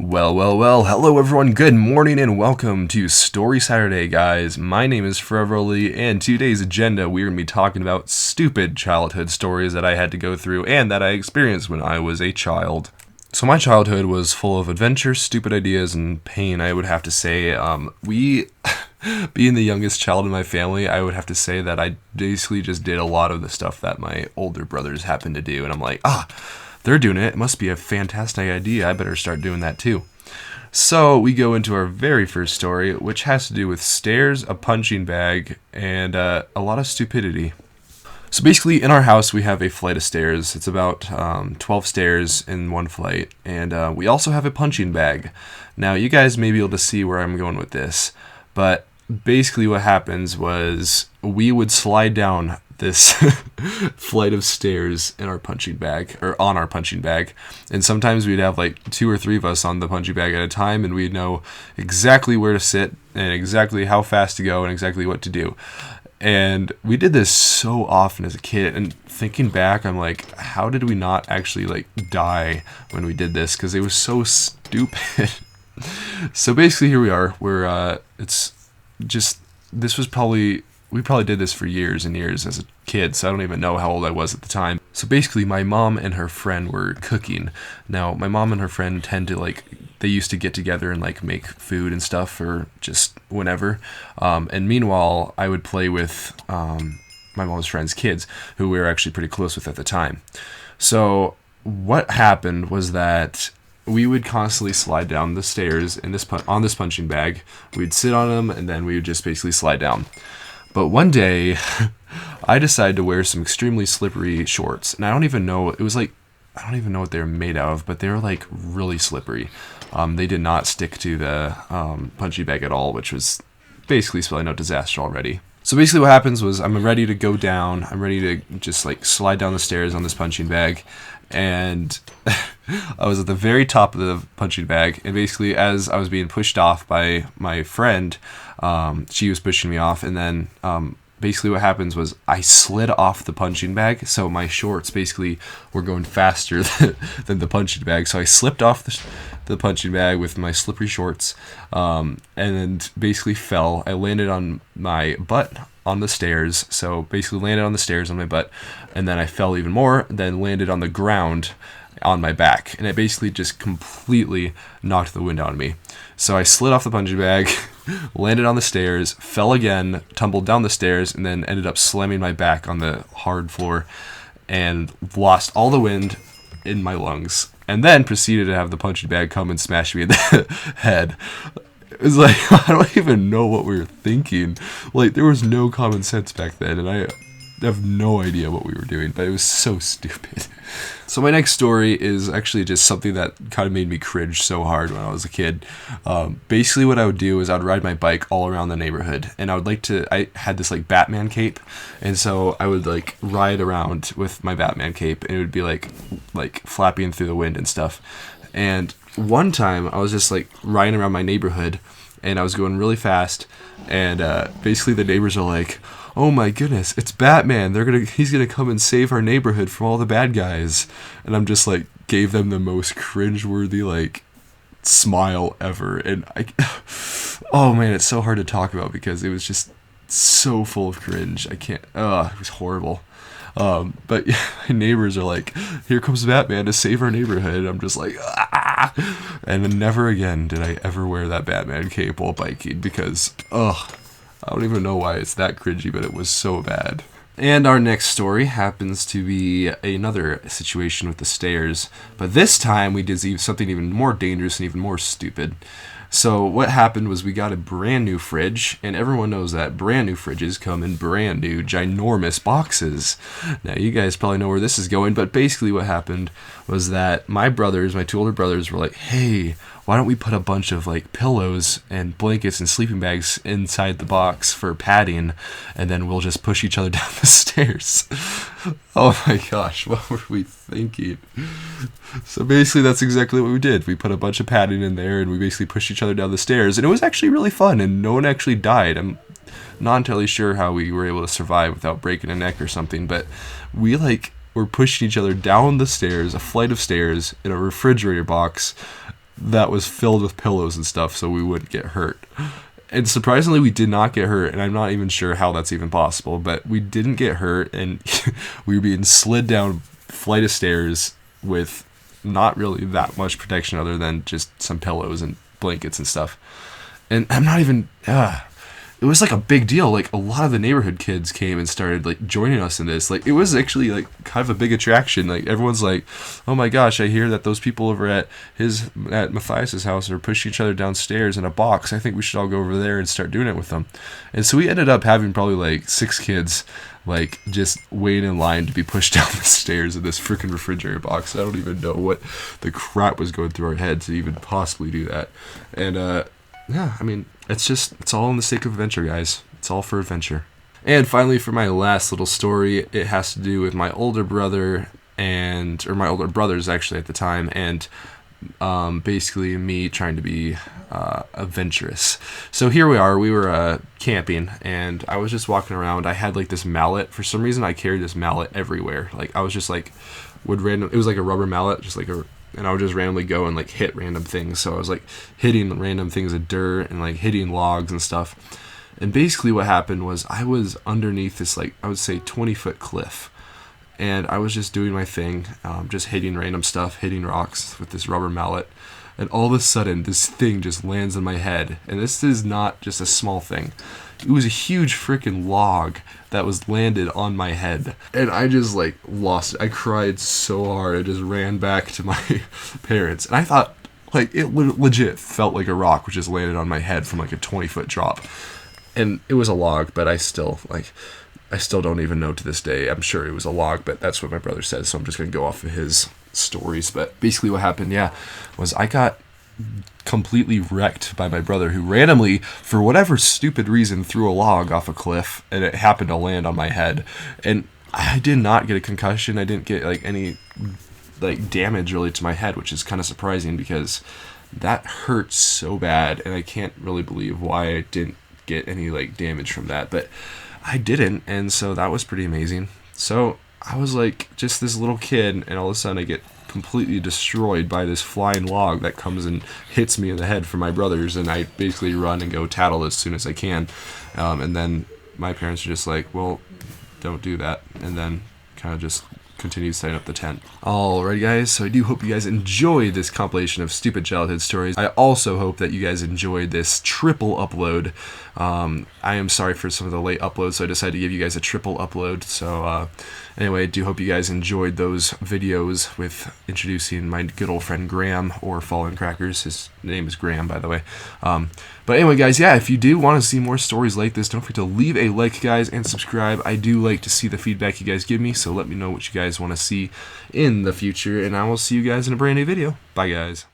Well, hello everyone, good morning and welcome to Story Saturday, guys. My name is ForeverElite, and today's agenda, we're going to be talking about stupid childhood stories that I had to go through and that I experienced when I was a child. So my childhood was full of adventure, stupid ideas, and pain, I would have to say. Being the youngest child in my family, I would have to say that I basically just did a lot of the stuff that my older brothers happened to do, and I'm like, they're doing it. It must be a fantastic idea. I better start doing that too. So we go into our very first story, which has to do with stairs, a punching bag, and a lot of stupidity. So basically, in our house, we have a flight of stairs. It's about 12 stairs in one flight, and we also have a punching bag. Now, you guys may be able to see where I'm going with this, but basically what happens was we would slide down this flight of stairs in our punching bag, or on our punching bag, and sometimes we'd have like 2 or 3 of us on the punching bag at a time, and we'd know exactly where to sit and exactly how fast to go and exactly what to do. And we did this so often as a kid, and thinking back, I'm like, how did we not actually like die when we did this? Because it was so stupid. So basically here we are, it's just, we probably did this for years and years as a kid, so I don't even know how old I was at the time. So basically, my mom and her friend were cooking. Now, my mom and her friend they used to get together and like make food and stuff for just whenever. And meanwhile, I would play with my mom's friend's kids, who we were actually pretty close with at the time. So what happened was that we would constantly slide down the stairs on this punching bag. We'd sit on them, and then we would just basically slide down. But one day, I decided to wear some extremely slippery shorts, and I don't even know what they were made out of, but they were like really slippery. They did not stick to the punching bag at all, which was basically spelling out disaster already. So basically what happens was I'm ready to go down. I'm ready to just like slide down the stairs on this punching bag, and I was at the very top of the punching bag, and basically as I was being pushed off by my friend, she was pushing me off, and then basically what happens was I slid off the punching bag, so my shorts basically were going faster than the punching bag, so I slipped off the punching bag with my slippery shorts, and then basically fell. I landed on my butt on the stairs, so basically landed on the stairs on my butt, and then I fell even more, then landed on the ground on my back, and it basically just completely knocked the wind out of me. So I slid off the punching bag, landed on the stairs, fell again, tumbled down the stairs, and then ended up slamming my back on the hard floor and lost all the wind in my lungs, and then proceeded to have the punching bag come and smash me in the head. It was like, I don't even know what we were thinking. Like, there was no common sense back then, and I have no idea what we were doing, but it was so stupid. So my next story is actually just something that kind of made me cringe so hard when I was a kid. Basically what I would do is I'd ride my bike all around the neighborhood, and I had this like Batman cape, and so I would like ride around with my Batman cape, and it would be like flapping through the wind and stuff. And one time I was just like riding around my neighborhood, and I was going really fast, and basically the neighbors are like, "Oh my goodness, it's Batman. He's gonna come and save our neighborhood from all the bad guys." And I'm just like, gave them the most cringeworthy like smile ever. And oh man, it's so hard to talk about because it was just so full of cringe. It was horrible. But yeah, my neighbors are like, "Here comes Batman to save our neighborhood." And I'm just like, ah! And then never again did I ever wear that Batman cape while biking because, I don't even know why it's that cringy, but it was so bad. And our next story happens to be another situation with the stairs, but this time we did something even more dangerous and even more stupid. So what happened was we got a brand new fridge, and everyone knows that brand new fridges come in brand new ginormous boxes. Now you guys probably know where this is going, but basically what happened was that my 2 older brothers were like, "Hey, why don't we put a bunch of like pillows and blankets and sleeping bags inside the box for padding, and then we'll just push each other down the stairs." Oh my gosh, what were we thinking? So basically that's exactly what we did. We put a bunch of padding in there, and we basically pushed each other down the stairs, and it was actually really fun, and no one actually died. I'm not entirely sure how we were able to survive without breaking a neck or something, but we were pushing each other down the stairs, a flight of stairs, in a refrigerator box, that was filled with pillows and stuff so we wouldn't get hurt. And surprisingly, we did not get hurt, and I'm not even sure how that's even possible, but we didn't get hurt, and we were being slid down flight of stairs with not really that much protection other than just some pillows and blankets and stuff. And I'm not even... it was like a big deal. Like, a lot of the neighborhood kids came and started like joining us in this. Like, it was actually like kind of a big attraction. Like, everyone's like, oh my gosh, I hear that those people over at Matthias's house are pushing each other downstairs in a box. I think we should all go over there and start doing it with them. And so we ended up having probably like 6 kids like just waiting in line to be pushed down the stairs in this freaking refrigerator box. I don't even know what the crap was going through our heads to even possibly do that. And yeah, I mean, it's all in the sake of adventure, guys. It's all for adventure. And finally, for my last little story, it has to do with my older brother or my older brothers actually at the time, and basically me trying to be adventurous. So here we were camping, and I was just walking around. I had like this mallet. For some reason, I carried this mallet everywhere. Like, I was just like, it was like a rubber mallet, just like and I would just randomly go and like hit random things. So I was like hitting random things of dirt and like hitting logs and stuff. And basically what happened was I was underneath this, like, I would say 20-foot cliff. And I was just doing my thing, just hitting random stuff, hitting rocks with this rubber mallet. And all of a sudden, this thing just lands on my head. And this is not just a small thing. It was a huge freaking log that was landed on my head. And I just, like, lost it. I cried so hard. I just ran back to my parents. And I thought, like, it legit felt like a rock which just landed on my head from, like, a 20-foot drop. And it was a log, but I still don't even know to this day. I'm sure it was a log, but that's what my brother says, so I'm just going to go off of his stories. But basically what happened, was I got completely wrecked by my brother, who randomly, for whatever stupid reason, threw a log off a cliff, and it happened to land on my head. And I did not get a concussion. I didn't get like any like damage really to my head, which is kind of surprising because that hurt so bad, and I can't really believe why I didn't get any like damage from that, but I didn't, and so that was pretty amazing. So I was like just this little kid, and all of a sudden I get completely destroyed by this flying log that comes and hits me in the head from my brothers, and I basically run and go tattle as soon as I can. And then my parents are just like, well, don't do that, and then kind of just continue setting up the tent. Alright guys, so I do hope you guys enjoyed this compilation of stupid childhood stories. I also hope that you guys enjoyed this triple upload. I am sorry for some of the late uploads, so I decided to give you guys a triple upload. So anyway, I do hope you guys enjoyed those videos with introducing my good old friend Graham, or Fallen Crackers. His name is Graham, by the way. But anyway, guys, if you do want to see more stories like this, don't forget to leave a like, guys, and subscribe. I do like to see the feedback you guys give me, so let me know what you guys want to see in the future, and I will see you guys in a brand new video. Bye, guys.